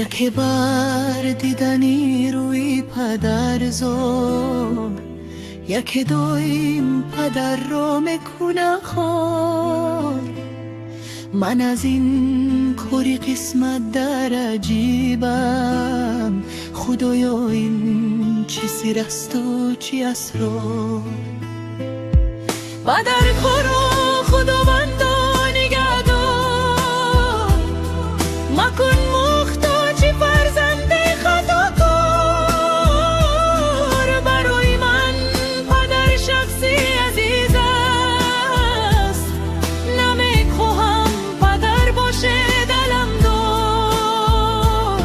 یک بار دیدنی روی پدر زور، یک دویم پدر رو میکنه خور. من از این کوری قسمت در عجیبم، خدایا این چی سیر است و چی اسرار. پدر خورو خداوندا نگه دار، مکن محتاج فرزند خطاکار. برای من پدر شخصی عزیز است، نمیخواهم پدر باشه دلم دار.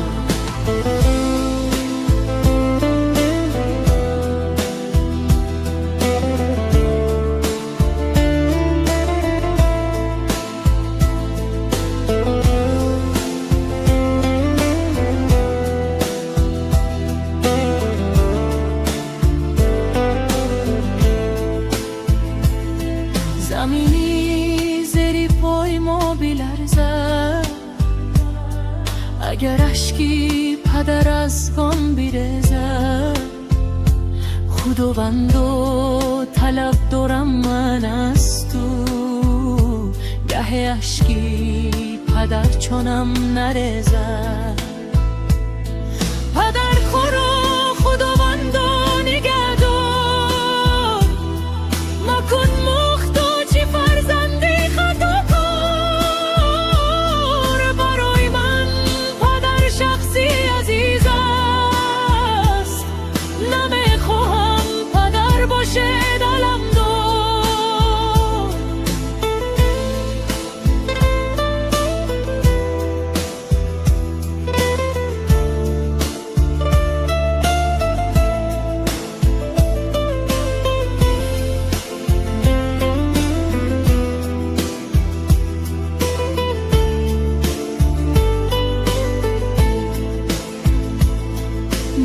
زمینی زیر پای ما بیلرزد، اگر اشکی پدر از غم بیرزد. خداوندو طلب دارم من از تو، گه اشکی پدر چونم نرزد. پدر خورو خداوندو نگه دار، مکن محتاج فرزند خطاکار. برای من پدر شخصی عزیز است، نمیخواهم پدر باشه دلم دار.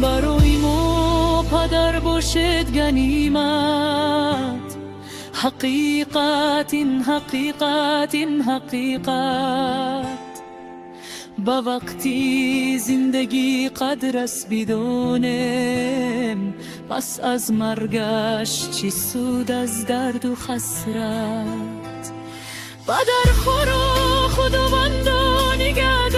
برای ما پدر باشد گنیمت، حقیقت این حقیقت این حقیقت. با وقتی زندگی قدر است بدونیم، پس از مرگش چی سود از درد و خسرت. پدر خورو خداوندو نگه